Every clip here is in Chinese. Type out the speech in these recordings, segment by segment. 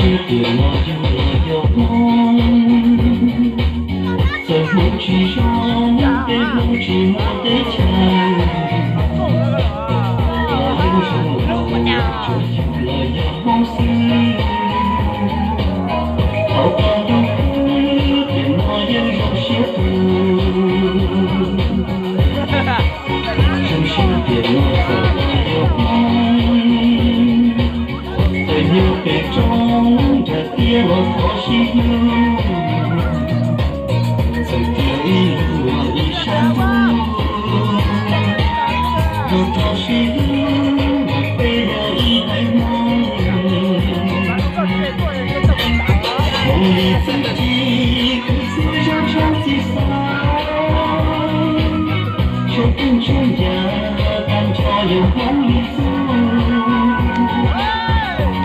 对我有梦，在梦之中被梦之我的强，我有什么就有了有心，好吧有苦对我也有些苦，真是对我很有梦，在牛背中这跌落多幸福。曾经一路一山路，有多幸福，为了一台梦，梦里自己可思想上沮丧，却不成家，但朝有梦里走，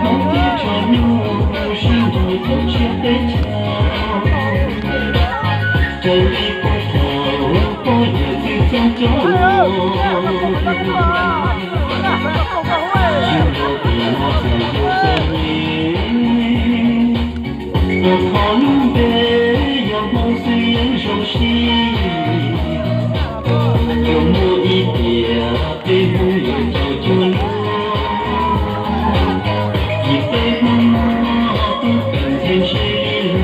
梦跌着路，心中有却被敲。这里不走，我也去走走。心若比我才有生命，我靠路背，有梦虽然熟悉，有梦一点，被梦又走就路，一杯梦不敢天谁路。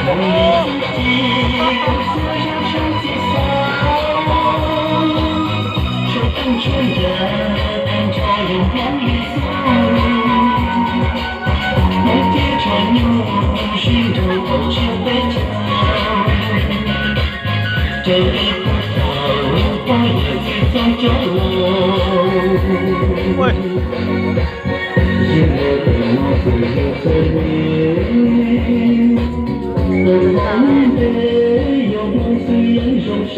梦里自己跟思想上沮丧，却不成家，但朝有梦里走。梦跌着路，心中有却被敲。这里不走，我也去走走。因为对我最有责任。我梦里有梦虽然熟悉。